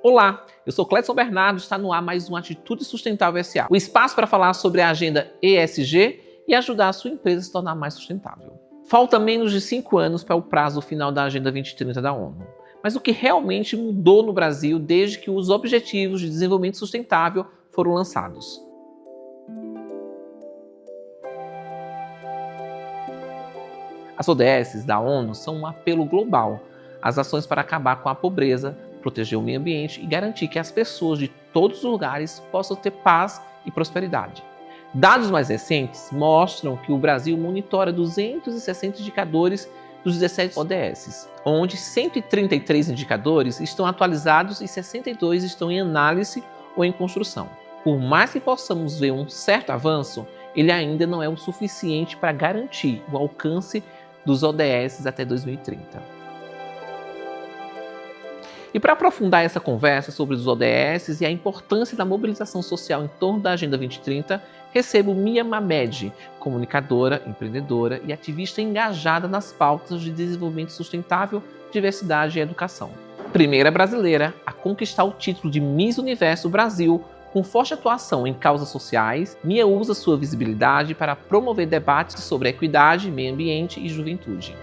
Olá, eu sou Cledson Bernardo, está no ar mais um Atitude Sustentável SA, o espaço para falar sobre a agenda ESG e ajudar a sua empresa a se tornar mais sustentável. Falta menos de 5 anos para o prazo final da Agenda 2030 da ONU. Mas o que realmente mudou no Brasil desde que os Objetivos de Desenvolvimento Sustentável foram lançados? As ODS da ONU são um apelo global às ações para acabar com a pobreza, proteger o meio ambiente e garantir que as pessoas de todos os lugares possam ter paz e prosperidade. Dados mais recentes mostram que o Brasil monitora 260 indicadores dos 17 ODS, onde 133 indicadores estão atualizados e 62 estão em análise ou em construção. Por mais que possamos ver um certo avanço, ele ainda não é o suficiente para garantir o alcance dos ODS até 2030. E para aprofundar essa conversa sobre os ODS e a importância da mobilização social em torno da Agenda 2030, recebo Mia Mamed, comunicadora, empreendedora e ativista engajada nas pautas de desenvolvimento sustentável, diversidade e educação. Primeira brasileira a conquistar o título de Miss Universo Brasil, com forte atuação em causas sociais, Mia usa sua visibilidade para promover debates sobre equidade, meio ambiente e juventude.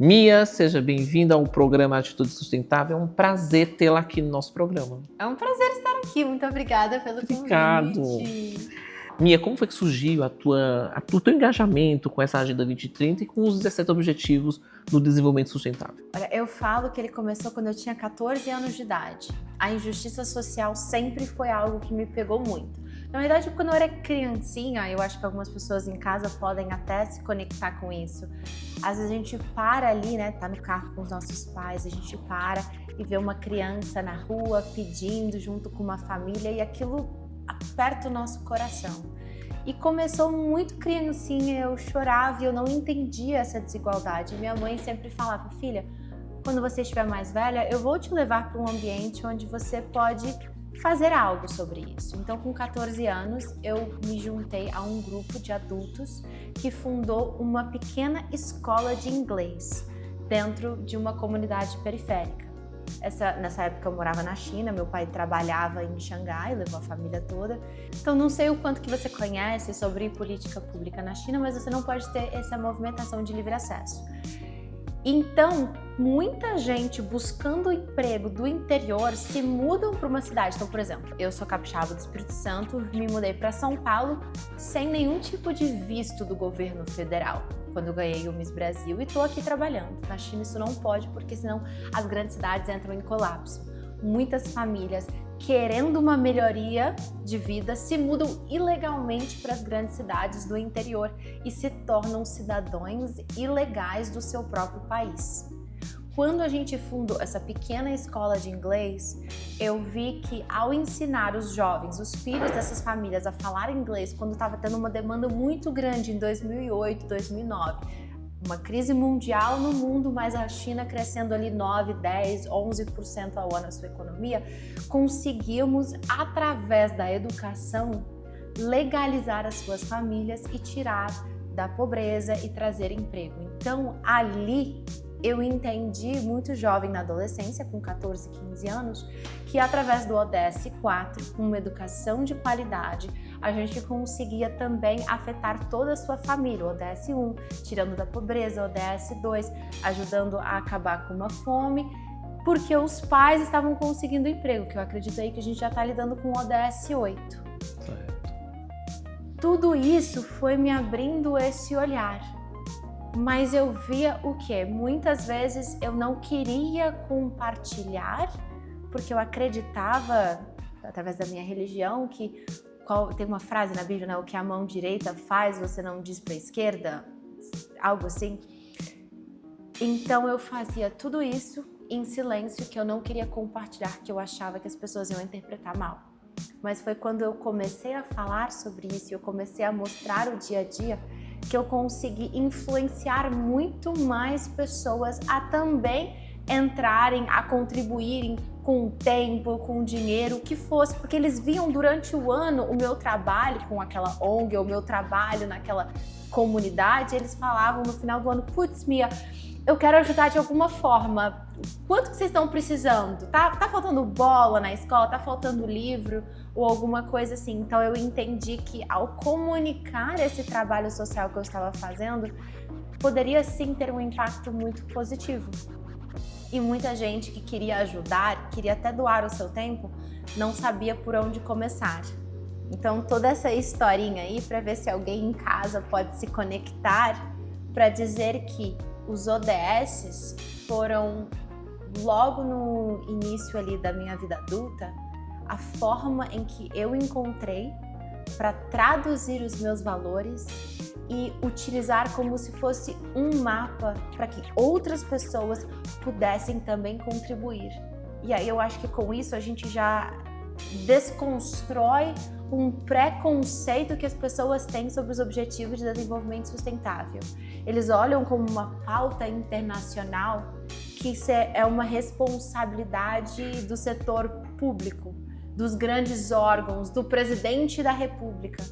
Mia, seja bem-vinda ao programa Atitude Sustentável. É um prazer tê-la aqui no nosso programa. É um prazer estar aqui. Muito obrigada pelo Obrigado. convite. Mia, como foi que surgiu o teu engajamento com essa Agenda 2030 e com os 17 Objetivos do Desenvolvimento Sustentável? Olha, eu falo que ele começou quando eu tinha 14 anos de idade. A injustiça social sempre foi algo que me pegou muito. Na verdade, quando eu era criancinha, eu acho que algumas pessoas em casa podem até se conectar com isso. Às vezes a gente para ali, né, tá no carro com os nossos pais, a gente para e vê uma criança na rua pedindo junto com uma família e aquilo aperta o nosso coração. E começou muito criancinha, eu chorava e eu não entendia essa desigualdade. Minha mãe sempre falava: filha, quando você estiver mais velha, eu vou te levar para um ambiente onde você pode fazer algo sobre isso. Então, com 14 anos, eu me juntei a um grupo de adultos que fundou uma pequena escola de inglês dentro de uma comunidade periférica. Nessa época eu morava na China, meu pai trabalhava em Xangai, levou a família toda. Então não sei o quanto que você conhece sobre política pública na China, mas você não pode ter essa movimentação de livre acesso. Então, muita gente buscando emprego do interior se mudam para uma cidade. Então, por exemplo, eu sou capixaba do Espírito Santo, me mudei para São Paulo sem nenhum tipo de visto do governo federal, quando eu ganhei o Miss Brasil, e estou aqui trabalhando. Na China isso não pode, porque senão as grandes cidades entram em colapso. Muitas famílias, querendo uma melhoria de vida, se mudam ilegalmente para as grandes cidades do interior e se tornam cidadãos ilegais do seu próprio país. Quando a gente fundou essa pequena escola de inglês, eu vi que ao ensinar os jovens, os filhos dessas famílias a falar inglês, quando estava tendo uma demanda muito grande em 2008, 2009, uma crise mundial no mundo, mas a China crescendo ali 9, 10, 11% ao ano a sua economia, conseguimos, através da educação, legalizar as suas famílias e tirar da pobreza e trazer emprego. Então, ali eu entendi, muito jovem na adolescência, com 14, 15 anos, que através do ODS 4, com uma educação de qualidade, a gente conseguia também afetar toda a sua família. O ODS 1, tirando da pobreza, o ODS 2, ajudando a acabar com uma fome, porque os pais estavam conseguindo emprego, que eu acredito aí que a gente já está lidando com o ODS 8. Tudo isso foi me abrindo esse olhar. Mas eu via o quê? Muitas vezes eu não queria compartilhar, porque eu acreditava, através da minha religião, que tem uma frase na Bíblia, né? O que a mão direita faz, você não diz para a esquerda, algo assim. Então eu fazia tudo isso em silêncio, que eu não queria compartilhar, que eu achava que as pessoas iam interpretar mal. Mas foi quando eu comecei a falar sobre isso e eu comecei a mostrar o dia a dia, que eu consegui influenciar muito mais pessoas a também entrarem, a contribuírem com tempo, com dinheiro, o que fosse, porque eles viam durante o ano o meu trabalho com aquela ONG, o meu trabalho naquela comunidade, eles falavam no final do ano, putz, Mia, eu quero ajudar de alguma forma, quanto que vocês estão precisando? Tá faltando bola na escola? Tá faltando livro? Ou alguma coisa assim. Então eu entendi que ao comunicar esse trabalho social que eu estava fazendo, poderia sim ter um impacto muito positivo. E muita gente que queria ajudar, queria até doar o seu tempo, não sabia por onde começar. Então toda essa historinha aí, para ver se alguém em casa pode se conectar, para dizer que os ODSs foram, logo no início ali da minha vida adulta, a forma em que eu encontrei para traduzir os meus valores e utilizar como se fosse um mapa para que outras pessoas pudessem também contribuir. E aí eu acho que com isso a gente já desconstrói um preconceito que as pessoas têm sobre os Objetivos de Desenvolvimento Sustentável. Eles olham como uma pauta internacional que é uma responsabilidade do setor público, dos grandes órgãos, do presidente da República.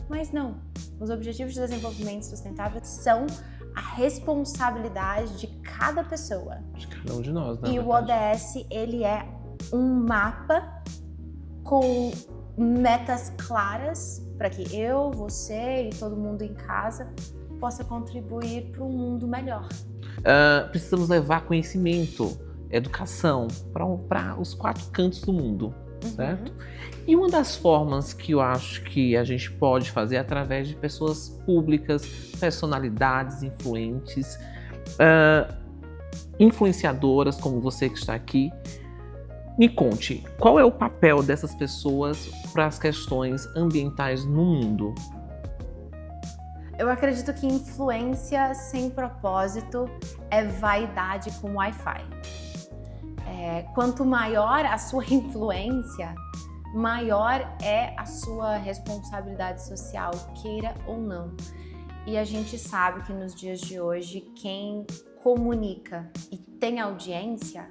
Mas não, os Objetivos de Desenvolvimento Sustentável são a responsabilidade de cada pessoa. De cada um de nós, né? E o ODS, ele é um mapa com metas claras para que eu, você e todo mundo em casa possa contribuir para um mundo melhor. Precisamos levar conhecimento, educação para os 4 cantos do mundo, certo? E uma das formas que eu acho que a gente pode fazer é através de pessoas públicas, personalidades influentes, influenciadoras como você que está aqui. Me conte, qual é o papel dessas pessoas para as questões ambientais no mundo? Eu acredito que influência sem propósito é vaidade com Wi-Fi. Quanto maior a sua influência, maior é a sua responsabilidade social, queira ou não. E a gente sabe que nos dias de hoje, quem comunica e tem audiência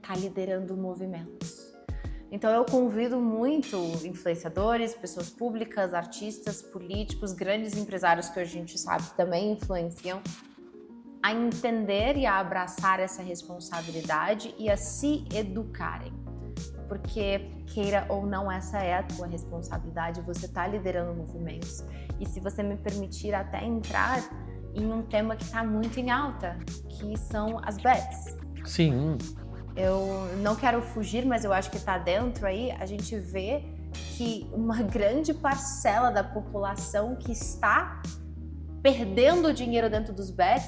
está liderando movimentos. Então eu convido muito influenciadores, pessoas públicas, artistas, políticos, grandes empresários que a gente sabe também influenciam, a entender e a abraçar essa responsabilidade e a se educarem. Porque, queira ou não, essa é a tua responsabilidade, você está liderando movimentos. E se você me permitir até entrar em um tema que está muito em alta, que são as bets. Sim. Eu não quero fugir, mas eu acho que está dentro aí, a gente vê que uma grande parcela da população que está perdendo dinheiro dentro dos bets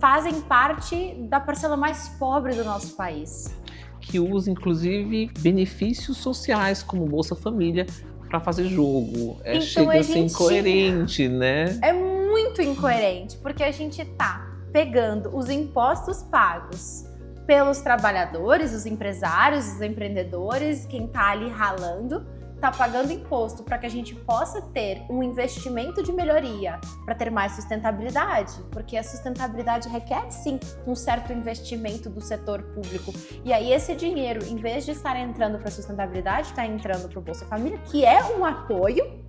fazem parte da parcela mais pobre do nosso país. Que usa, inclusive, benefícios sociais, como Bolsa Família, para fazer jogo. Então, chega a ser incoerente, né? É muito incoerente, porque a gente tá pegando os impostos pagos pelos trabalhadores, os empresários, os empreendedores, quem tá ali ralando, tá pagando imposto para que a gente possa ter um investimento de melhoria, para ter mais sustentabilidade, porque a sustentabilidade requer sim um certo investimento do setor público. E aí esse dinheiro, em vez de estar entrando para sustentabilidade, está entrando para o Bolsa Família, que é um apoio,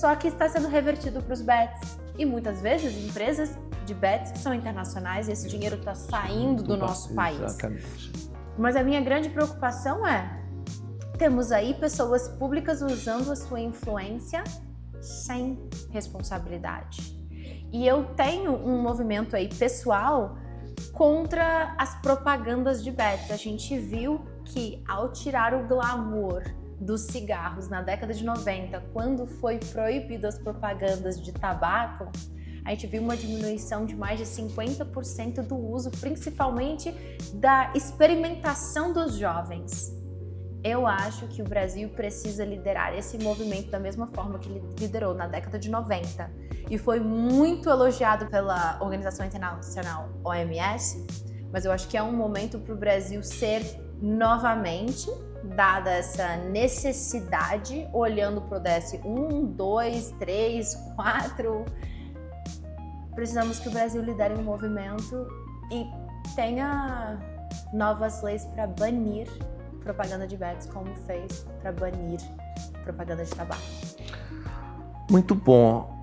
só que está sendo revertido para os bets. E muitas vezes empresas de bets que são internacionais, e esse dinheiro está saindo do nosso país. Exatamente. Mas a minha grande preocupação temos aí pessoas públicas usando a sua influência sem responsabilidade. E eu tenho um movimento aí pessoal contra as propagandas de bets. A gente viu que ao tirar o glamour dos cigarros na década de 90, quando foi proibido as propagandas de tabaco, a gente viu uma diminuição de mais de 50% do uso, principalmente da experimentação dos jovens. Eu acho que o Brasil precisa liderar esse movimento da mesma forma que ele liderou na década de 90 e foi muito elogiado pela Organização Internacional OMS, mas eu acho que é um momento para o Brasil ser novamente, dada essa necessidade, olhando para o ODS 1, 2, 3, 4, precisamos que o Brasil lidere um movimento e tenha novas leis para banir propaganda de bets, como fez para banir propaganda de tabaco. Muito bom.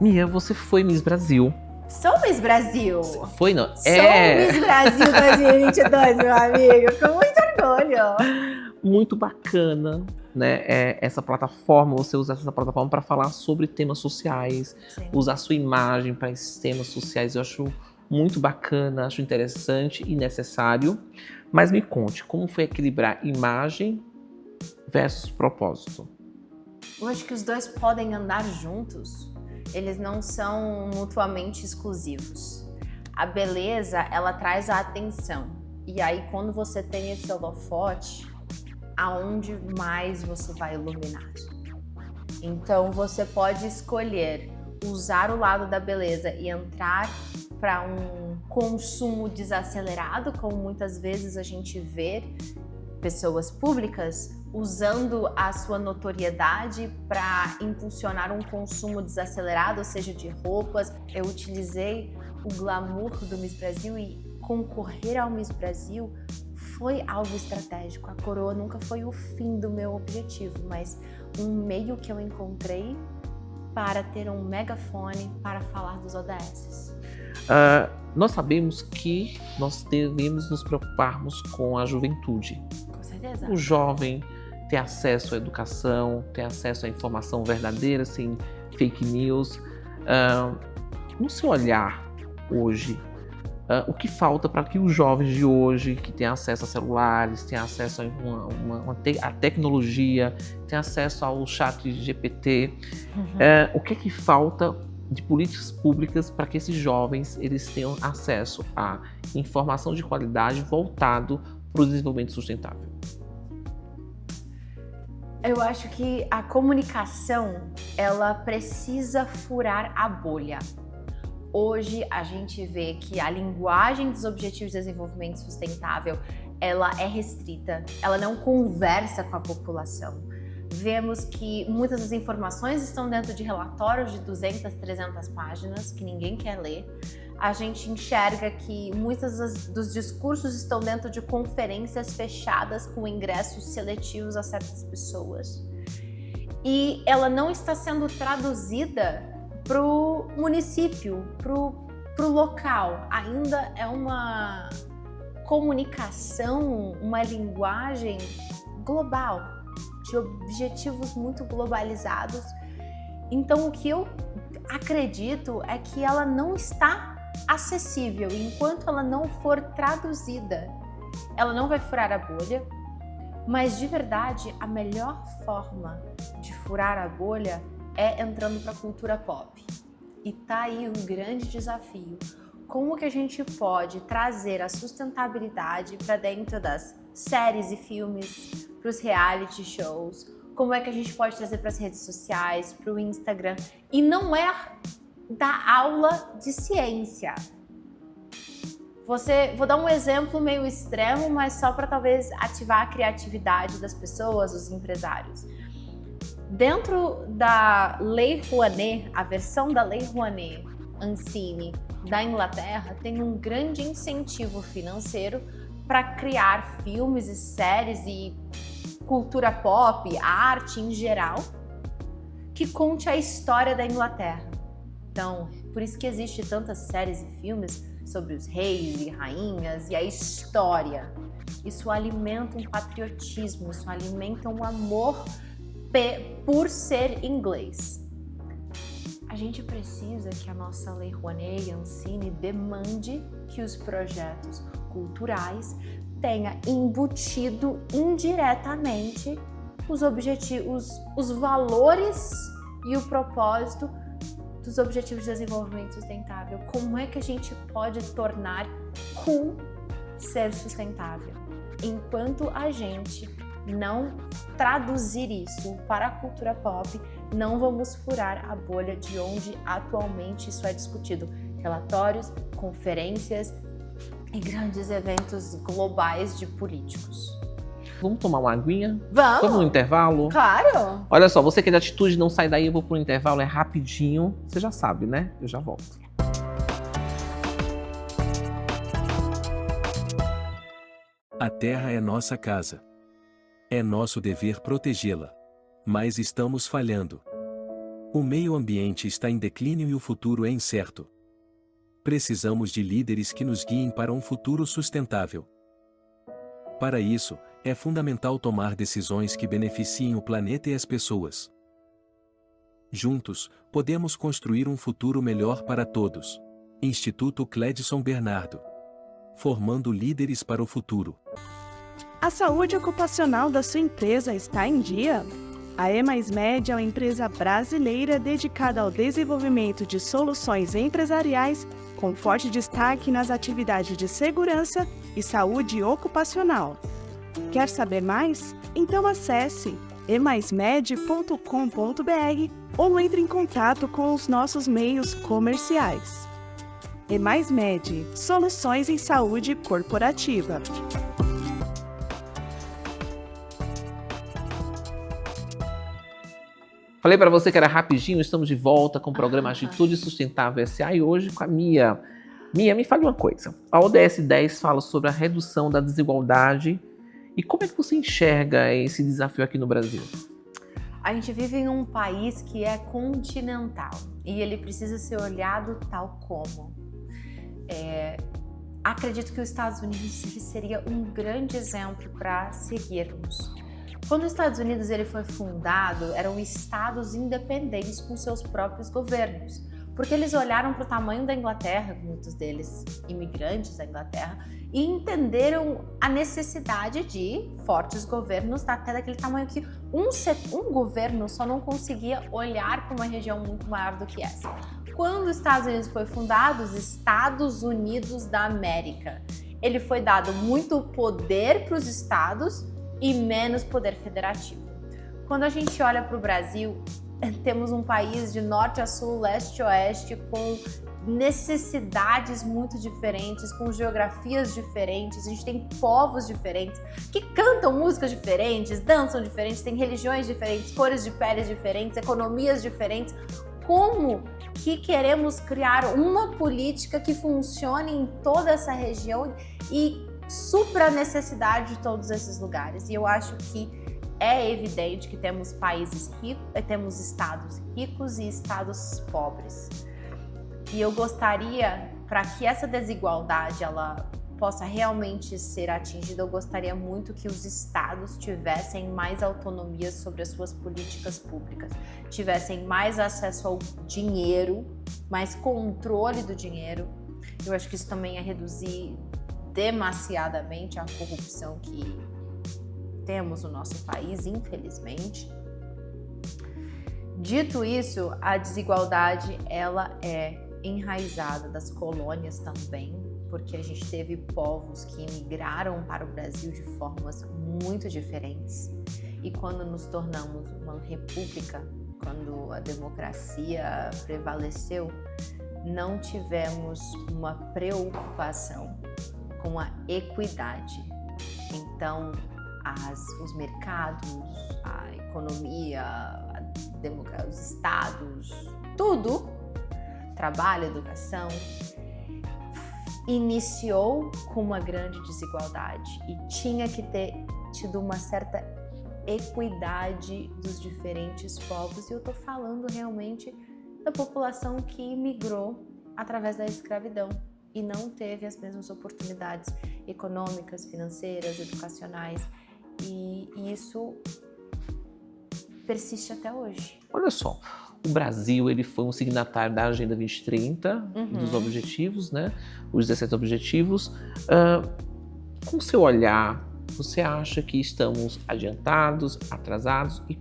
Mia, você foi Miss Brasil. Sou Miss Brasil! Foi, não? Sou Miss Brasil 2022, meu amigo, com muito orgulho. Muito bacana, né? Essa plataforma, você usar essa plataforma para falar sobre temas sociais, Sim. usar sua imagem para esses temas sociais. Eu acho muito bacana, acho interessante e necessário. Mas me conte, como foi equilibrar imagem versus propósito? Eu acho que os dois podem andar juntos. Eles não são mutuamente exclusivos. A beleza, ela traz a atenção. E aí, quando você tem esse holofote, aonde mais você vai iluminar? Então, você pode escolher usar o lado da beleza e entrar para um consumo desacelerado, como muitas vezes a gente vê pessoas públicas usando a sua notoriedade para impulsionar um consumo desacelerado, ou seja, de roupas. Eu utilizei o glamour do Miss Brasil e concorrer ao Miss Brasil foi algo estratégico. A coroa nunca foi o fim do meu objetivo, mas um meio que eu encontrei para ter um megafone para falar dos ODSs. Nós sabemos que nós devemos nos preocuparmos com a juventude. Com certeza. O jovem ter acesso à educação, ter acesso à informação verdadeira, sem fake news. No seu olhar hoje, o que falta para que os jovens de hoje, que têm acesso a celulares, têm acesso a tecnologia, têm acesso ao chat GPT, o que é que falta de políticas públicas para que esses jovens eles tenham acesso a informação de qualidade voltado para o desenvolvimento sustentável? Eu acho que a comunicação, ela precisa furar a bolha. Hoje a gente vê que a linguagem dos Objetivos de Desenvolvimento Sustentável, ela é restrita, ela não conversa com a população. Vemos que muitas das informações estão dentro de relatórios de 200, 300 páginas que ninguém quer ler. A gente enxerga que muitos dos discursos estão dentro de conferências fechadas com ingressos seletivos a certas pessoas. E ela não está sendo traduzida para o município, para o local. Ainda é uma comunicação, uma linguagem global, de objetivos muito globalizados. Então, o que eu acredito é que ela não está acessível. E enquanto ela não for traduzida, ela não vai furar a bolha. Mas, de verdade, a melhor forma de furar a bolha é entrando para a cultura pop. E tá aí um grande desafio. Como que a gente pode trazer a sustentabilidade para dentro das séries e filmes, para os reality shows? Como é que a gente pode trazer para as redes sociais, para o Instagram? E não é dar aula de ciência. Vou dar um exemplo meio extremo, mas só para talvez ativar a criatividade das pessoas, dos empresários. Dentro da Lei Rouanet, a versão da Lei Rouanet Ancine da Inglaterra, tem um grande incentivo financeiro para criar filmes e séries e cultura pop, arte em geral, que conte a história da Inglaterra. Então, por isso que existe tantas séries e filmes sobre os reis e rainhas e a história. Isso alimenta um patriotismo, isso alimenta um amor por ser inglês. A gente precisa que a nossa Lei Rouanet Ancine demande que os projetos culturais tenha embutido indiretamente os objetivos, os valores e o propósito dos Objetivos de Desenvolvimento Sustentável. Como é que a gente pode tornar cool ser sustentável? Enquanto a gente não traduzir isso para a cultura pop, não vamos furar a bolha de onde atualmente isso é discutido. Relatórios, conferências e grandes eventos globais de políticos. Vamos tomar uma aguinha? Vamos! Vamos no intervalo? Claro! Olha só, você que é de atitude, não sai daí, eu vou pro intervalo, é rapidinho. Você já sabe, né? Eu já volto. A terra é nossa casa. É nosso dever protegê-la. Mas estamos falhando. O meio ambiente está em declínio e o futuro é incerto. Precisamos de líderes que nos guiem para um futuro sustentável. Para isso, é fundamental tomar decisões que beneficiem o planeta e as pessoas. Juntos, podemos construir um futuro melhor para todos. Instituto Cledson Bernardo. Formando líderes para o futuro. A saúde ocupacional da sua empresa está em dia? A E+Med é uma empresa brasileira dedicada ao desenvolvimento de soluções empresariais com forte destaque nas atividades de segurança e saúde ocupacional. Quer saber mais? Então acesse emaismed.com.br ou entre em contato com os nossos meios comerciais. E+Med, soluções em saúde corporativa. Falei para você que era rapidinho, estamos de volta com o programa Atitude Sustentável SA e hoje com a Mia. Mia, me fale uma coisa. A ODS 10 fala sobre a redução da desigualdade e como é que você enxerga esse desafio aqui no Brasil? A gente vive em um país que é continental e ele precisa ser olhado tal como. Acredito que os Estados Unidos seria um grande exemplo para seguirmos. Quando os Estados Unidos ele foi fundado, eram estados independentes com seus próprios governos, porque eles olharam para o tamanho da Inglaterra, muitos deles imigrantes da Inglaterra, e entenderam a necessidade de fortes governos até daquele tamanho que um governo só não conseguia olhar para uma região muito maior do que essa. Quando os Estados Unidos foi fundado, os Estados Unidos da América, ele foi dado muito poder para os estados e menos poder federativo. Quando a gente olha para o Brasil, temos um país de norte a sul, leste a oeste, com necessidades muito diferentes, com geografias diferentes, a gente tem povos diferentes, que cantam músicas diferentes, dançam diferentes, tem religiões diferentes, cores de peles diferentes, economias diferentes. Como que queremos criar uma política que funcione em toda essa região e supra a necessidade de todos esses lugares? E eu acho que é evidente que temos países ricos, temos estados ricos e estados pobres. E eu gostaria, para que essa desigualdade ela possa realmente ser atingida, eu gostaria muito que os estados tivessem mais autonomia sobre as suas políticas públicas, tivessem mais acesso ao dinheiro, mais controle do dinheiro. Eu acho que isso também ia reduzir demasiadamente a corrupção que temos no nosso país, infelizmente. Dito isso, a desigualdade ela é enraizada das colônias também, porque a gente teve povos que imigraram para o Brasil de formas muito diferentes. E quando nos tornamos uma república, quando a democracia prevaleceu, não tivemos uma preocupação com a equidade. Então, os mercados, a economia, os estados, tudo, trabalho, educação, iniciou com uma grande desigualdade e tinha que ter tido uma certa equidade dos diferentes povos. E eu estou falando realmente da população que migrou através da escravidão e não teve as mesmas oportunidades econômicas, financeiras, educacionais. E isso persiste até hoje. Olha só, o Brasil ele foi um signatário da Agenda 2030, dos objetivos, né? Os 17 objetivos. Com o seu olhar, você acha que estamos adiantados, atrasados? E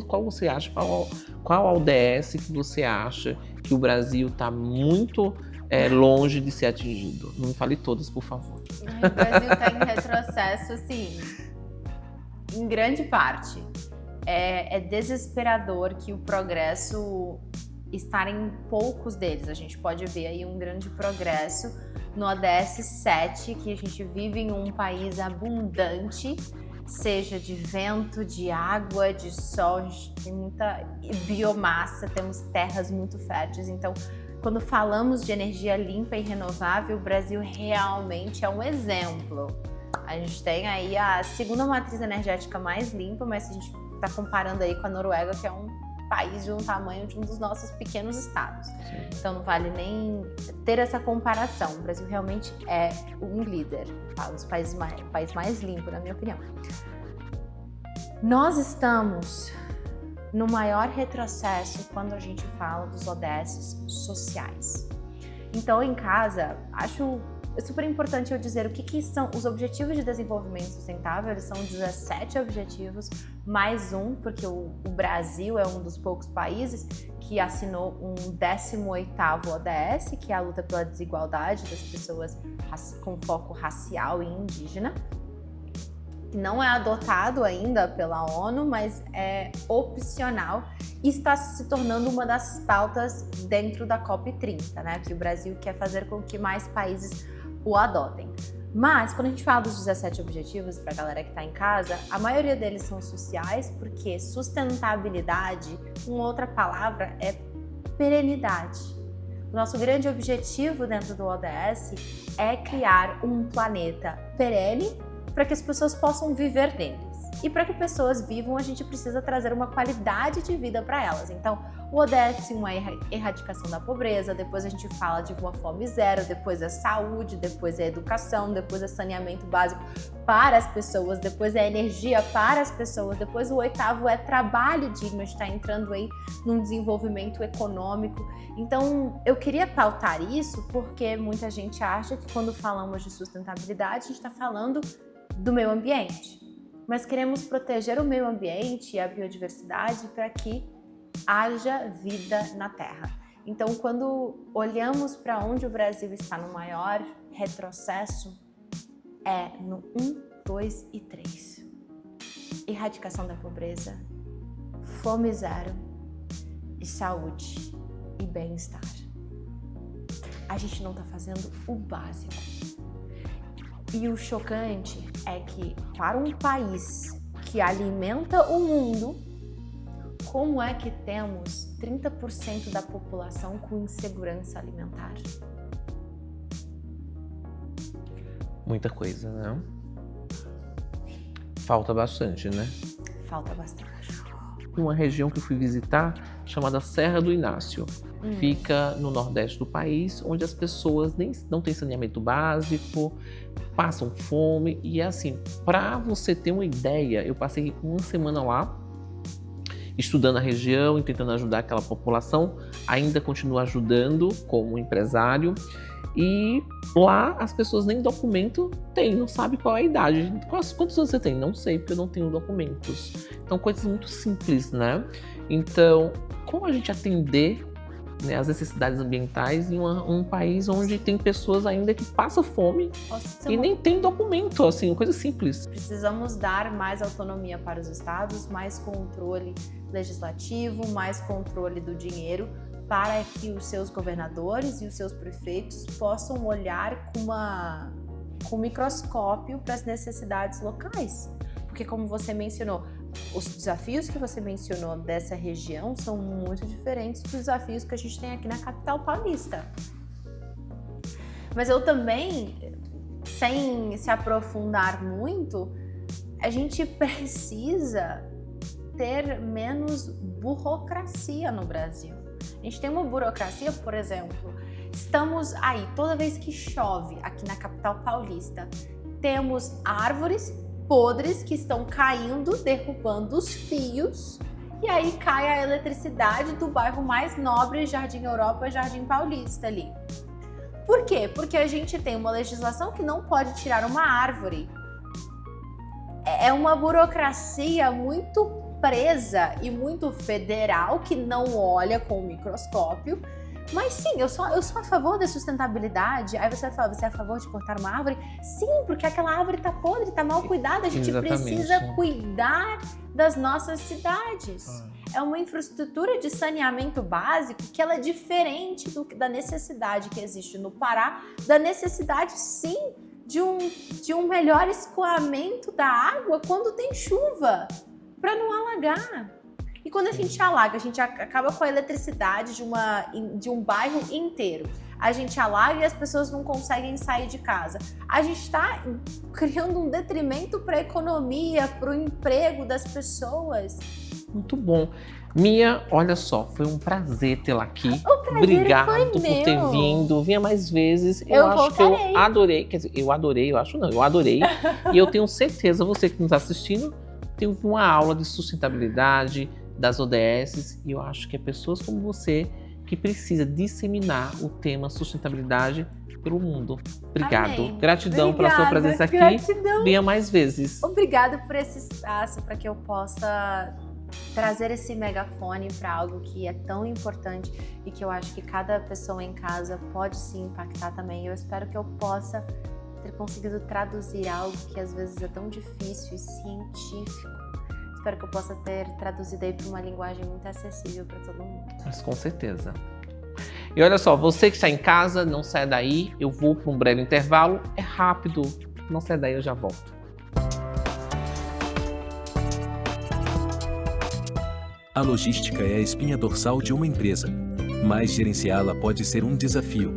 qual você acha, qual a ODS que você acha que o Brasil está muito longe de ser atingido? Não me fale todas, por favor. O Brasil está em retrocesso, assim, em grande parte. É desesperador que o progresso está em poucos deles. A gente pode ver aí um grande progresso no ODS 7, que a gente vive em um país abundante, seja de vento, de água, de sol, a gente tem muita biomassa, temos terras muito férteis. Então, quando falamos de energia limpa e renovável, o Brasil realmente é um exemplo. A gente tem aí a segunda matriz energética mais limpa, mas se a gente está comparando aí com a Noruega, que é um país de um tamanho de um dos nossos pequenos estados. Sim. Então não vale nem ter essa comparação. O Brasil realmente é um líder, tá? Um dos países mais limpo, na minha opinião. Nós estamos no maior retrocesso quando a gente fala dos ODS sociais. Então, em casa, acho super importante eu dizer o que são os Objetivos de Desenvolvimento Sustentável. Eles são 17 objetivos, mais um, porque o Brasil é um dos poucos países que assinou um 18º ODS, que é a luta pela desigualdade das pessoas com foco racial e indígena, que não é adotado ainda pela ONU, mas é opcional e está se tornando uma das pautas dentro da COP30, né? Que o Brasil quer fazer com que mais países o adotem. Mas, quando a gente fala dos 17 objetivos, para a galera que está em casa, a maioria deles são sociais, porque sustentabilidade, uma outra palavra, é perenidade. O nosso grande objetivo dentro do ODS é criar um planeta perene para que as pessoas possam viver neles. E para que pessoas vivam, a gente precisa trazer uma qualidade de vida para elas. Então, o ODS 1 é a erradicação da pobreza, depois a gente fala de uma fome zero, depois é saúde, depois é educação, depois é saneamento básico para as pessoas, depois é energia para as pessoas, depois o 8º é trabalho digno, a gente está entrando aí num desenvolvimento econômico. Então, eu queria pautar isso porque muita gente acha que quando falamos de sustentabilidade, a gente está falando do meio ambiente. Mas queremos proteger o meio ambiente e a biodiversidade para que haja vida na Terra. Então, quando olhamos para onde o Brasil está no maior retrocesso, é no 1, 2 e 3. Erradicação da pobreza, fome zero e saúde e bem-estar. A gente não está fazendo o básico. E o chocante é que, para um país que alimenta o mundo, como é que temos 30% da população com insegurança alimentar? Muita coisa, né? Falta bastante, né? Falta bastante. Uma região que eu fui visitar, chamada Serra do Inácio. Fica no nordeste do país, onde as pessoas não têm saneamento básico, passam fome. E assim, para você ter uma ideia, eu passei uma semana lá, estudando a região e tentando ajudar aquela população. Ainda continuo ajudando como empresário. E lá as pessoas nem documento têm, não sabe qual é a idade. Quantos anos você tem? Não sei, porque eu não tenho documentos. Então, coisas muito simples, né? Então, como a gente atender, né, as necessidades ambientais em um país onde tem pessoas ainda que passam fome e nem tem documento, assim, coisa simples. Precisamos dar mais autonomia para os estados, mais controle legislativo, mais controle do dinheiro, para que os seus governadores e os seus prefeitos possam olhar com microscópio para as necessidades locais. Porque, como você mencionou, os desafios que você mencionou dessa região são muito diferentes dos desafios que a gente tem aqui na capital paulista. Mas eu também, sem se aprofundar muito, a gente precisa ter menos burocracia no Brasil. A gente tem uma burocracia, por exemplo, estamos aí, toda vez que chove aqui na capital paulista, temos árvores podres que estão caindo, derrubando os fios, e aí cai a eletricidade do bairro mais nobre, Jardim Europa, Jardim Paulista ali. Por quê? Porque a gente tem uma legislação que não pode tirar uma árvore. É uma burocracia muito presa e muito federal, que não olha com o microscópio. Mas sim, eu sou a favor da sustentabilidade. Aí você fala, você é a favor de cortar uma árvore? Sim, porque aquela árvore tá podre, tá mal cuidada. A gente precisa cuidar das nossas cidades. É uma infraestrutura de saneamento básico que ela é diferente da necessidade que existe no Pará, da necessidade, sim, de um melhor escoamento da água quando tem chuva, para não alagar. E quando a gente alaga, a gente acaba com a eletricidade de um bairro inteiro. a gente alaga e as pessoas não conseguem sair de casa. A gente está criando um detrimento para a economia, para o emprego das pessoas. Muito bom. Mia, olha só, foi um prazer tê-la aqui. O prazer Obrigado foi por meu. ter vindo. Vinha mais vezes. Eu acho que voltarei. eu adorei. Quer dizer, eu adorei. E eu tenho certeza, você que nos está assistindo, teve uma aula de sustentabilidade das ODS. E eu acho que é pessoas como você que precisa disseminar o tema sustentabilidade pelo mundo. Obrigado. Amém. Gratidão pela sua Obrigada, presença aqui. gratidão. Venha mais vezes. Obrigada por esse espaço, para que eu possa trazer esse megafone para algo que é tão importante e que eu acho que cada pessoa em casa pode se impactar também. Eu espero que eu possa ter conseguido traduzir algo que às vezes é tão difícil e científico. Espero que eu possa ter traduzido aí para uma linguagem muito acessível para todo mundo. Mas com certeza. E olha só, você que está em casa, não saia daí. Eu vou para um breve intervalo. É rápido. Não saia daí, eu já volto. A logística é a espinha dorsal de uma empresa, mas gerenciá-la pode ser um desafio.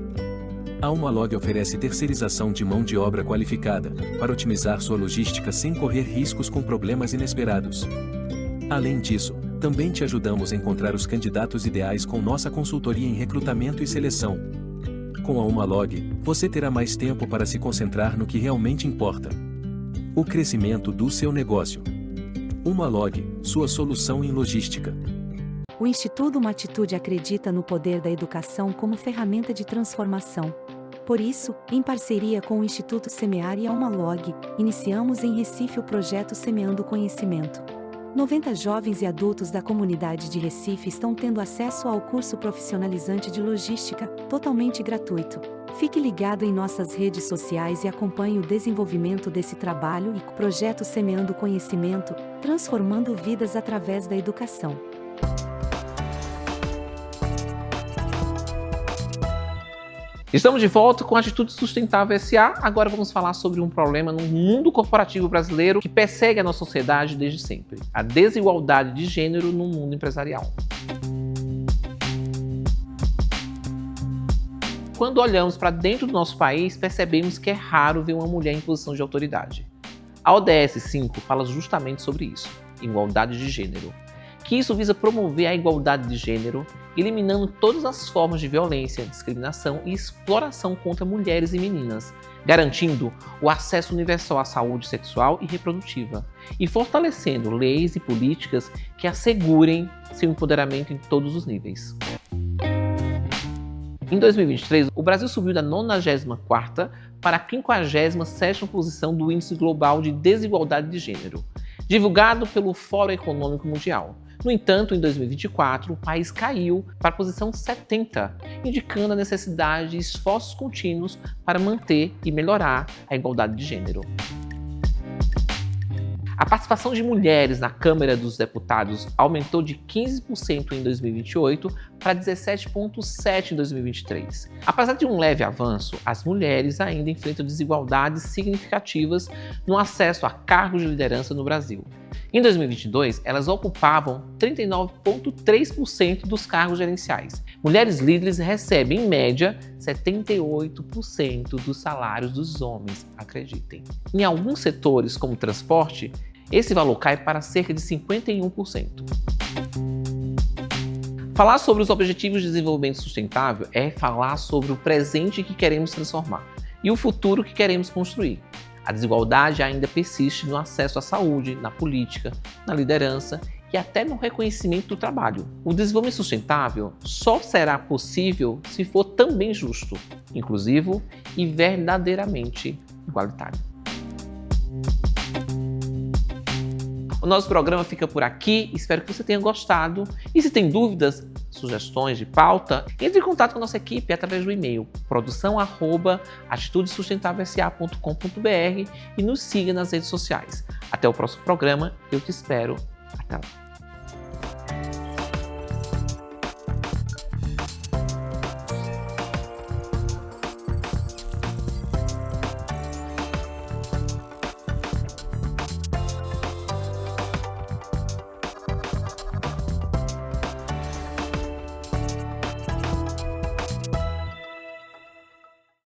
A Humalog oferece terceirização de mão de obra qualificada para otimizar sua logística sem correr riscos com problemas inesperados. Além disso, também te ajudamos a encontrar os candidatos ideais com nossa consultoria em recrutamento e seleção. Com a Humalog, você terá mais tempo para se concentrar no que realmente importa: o crescimento do seu negócio. Humalog, sua solução em logística. O Instituto Uma Atitude acredita no poder da educação como ferramenta de transformação. Por isso, em parceria com o Instituto Semear e a Humalog, iniciamos em Recife o projeto Semeando Conhecimento. 90 jovens e adultos da comunidade de Recife estão tendo acesso ao curso profissionalizante de logística, totalmente gratuito. Fique ligado em nossas redes sociais e acompanhe o desenvolvimento desse trabalho e projeto Semeando Conhecimento, transformando vidas através da educação. Estamos de volta com a Atitude Sustentável S.A. Agora vamos falar sobre um problema no mundo corporativo brasileiro que persegue a nossa sociedade desde sempre: a desigualdade de gênero no mundo empresarial. Quando olhamos para dentro do nosso país, percebemos que é raro ver uma mulher em posição de autoridade. A ODS 5 fala justamente sobre isso, igualdade de gênero. Que isso visa promover a igualdade de gênero, eliminando todas as formas de violência, discriminação e exploração contra mulheres e meninas, garantindo o acesso universal à saúde sexual e reprodutiva, e fortalecendo leis e políticas que assegurem seu empoderamento em todos os níveis. Em 2023, o Brasil subiu da 94ª para a 57ª posição do Índice Global de Desigualdade de Gênero, divulgado pelo Fórum Econômico Mundial. No entanto, em 2024, o país caiu para a posição 70, indicando a necessidade de esforços contínuos para manter e melhorar a igualdade de gênero. A participação de mulheres na Câmara dos Deputados aumentou de 15% em 2028 para 17,7% em 2023. Apesar de um leve avanço, as mulheres ainda enfrentam desigualdades significativas no acesso a cargos de liderança no Brasil. Em 2022, elas ocupavam 39,3% dos cargos gerenciais. Mulheres líderes recebem, em média, 78% dos salários dos homens, acreditem. Em alguns setores, como transporte, esse valor cai para cerca de 51%. Falar sobre os Objetivos de Desenvolvimento Sustentável é falar sobre o presente que queremos transformar e o futuro que queremos construir. A desigualdade ainda persiste no acesso à saúde, na política, na liderança e até no reconhecimento do trabalho. O desenvolvimento sustentável só será possível se for também justo, inclusivo e verdadeiramente igualitário. O nosso programa fica por aqui, espero que você tenha gostado. E se tem dúvidas, sugestões de pauta, entre em contato com a nossa equipe através do e-mail produção@atitudesustentavelsa.com.br e nos siga nas redes sociais. Até o próximo programa, eu te espero. Até lá.